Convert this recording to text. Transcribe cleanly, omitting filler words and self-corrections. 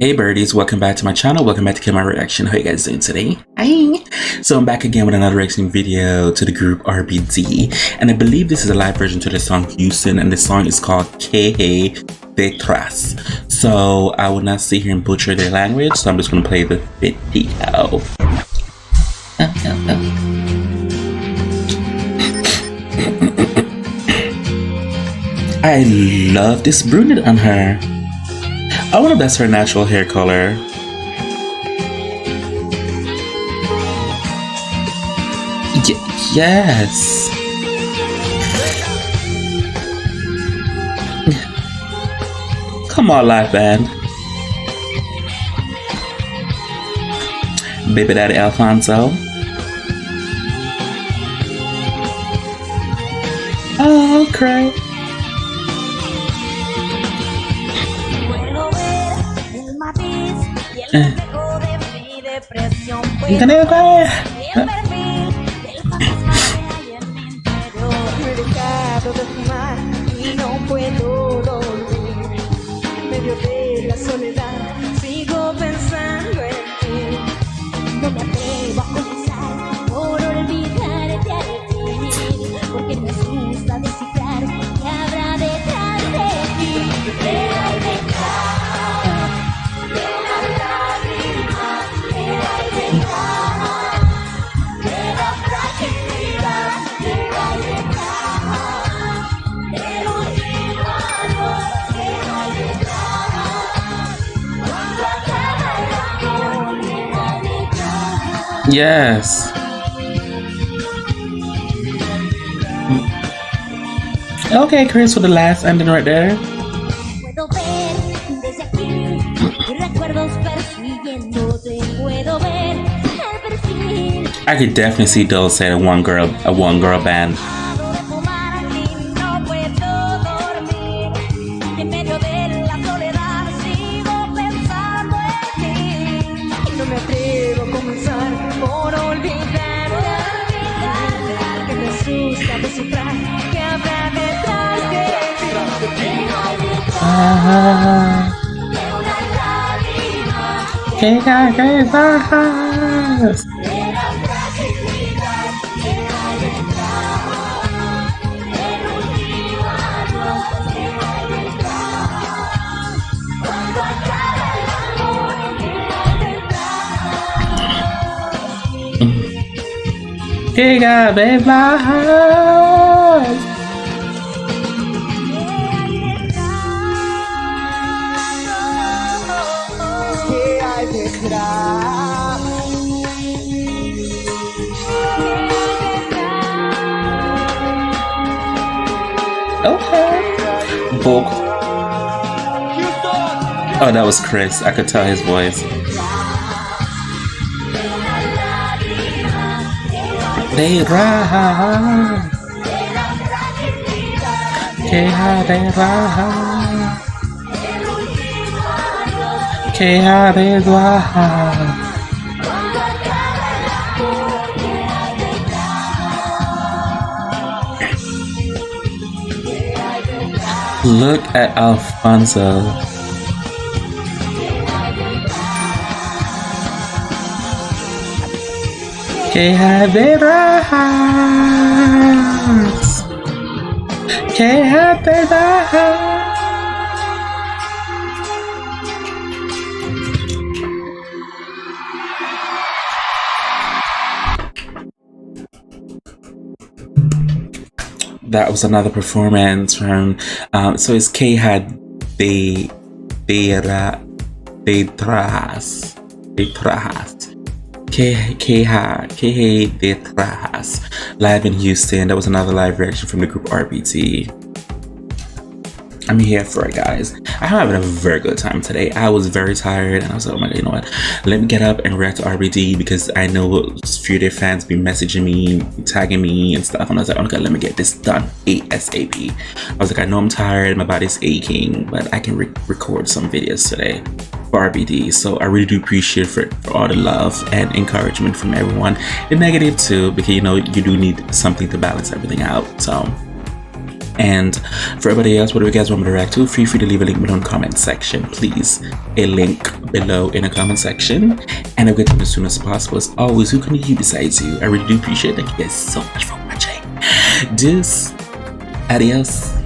Hey birdies, welcome back to my channel. Welcome back to Kemari Reaction. How you guys doing today? Hi! So I'm back again with another reaction video to the group RBD, and I believe this is a live version to the song Houston, and the song is called Detras. So I will not sit here and butcher their language, so I'm just gonna play the video. I love this brunette on her. I wonder if that's her natural hair color. Yes. Come on, live band. Baby Daddy Alfonso. Oh, cray. Medio de la soledad, sigo pensando en ti. No me atrevo a comenzar por olvidarte al fin, porque me asusta descifrar qué habrá detrás de ti. ¿Qué hay detrás de las lágrimas? ¿Qué hay detrás de la fragilidad? ¿Qué hay detrás de los días? ¿Qué hay detrás? Yes. Okay, Chris, for the last ending right there. I could definitely see Dulce at a one girl band. ¿Qué hay detrás? ¿Qué hay detrás? Okay. Book. Oh, that was Chris. I could tell his voice. They rise. Que they rise. Que they rise. Look at Alfonso. Que they rise. Que they rise. That was another performance from so it's K had Detras Detras live in Houston. That was another live reaction from the group RBD. I'm here for it, guys. I'm having a very good time today. I was very tired and I was like, oh my god, you know what? Let me get up and react to RBD because I know a few of their fans be messaging me, tagging me and stuff. And I was like, oh my god, let me get this done ASAP. I was like, I know I'm tired, my body's aching, but I can record some videos today for RBD. So I really do appreciate for all the love and encouragement from everyone. The negative too, because you know, you do need something to balance everything out. So And for everybody else, whatever you guys want me to react to, feel free to leave a link below in the comment section. Please, a link below in the comment section. And I'll get to them as soon as possible. As always, who can you besides you? I really do appreciate it. Thank you guys so much for watching. Adios.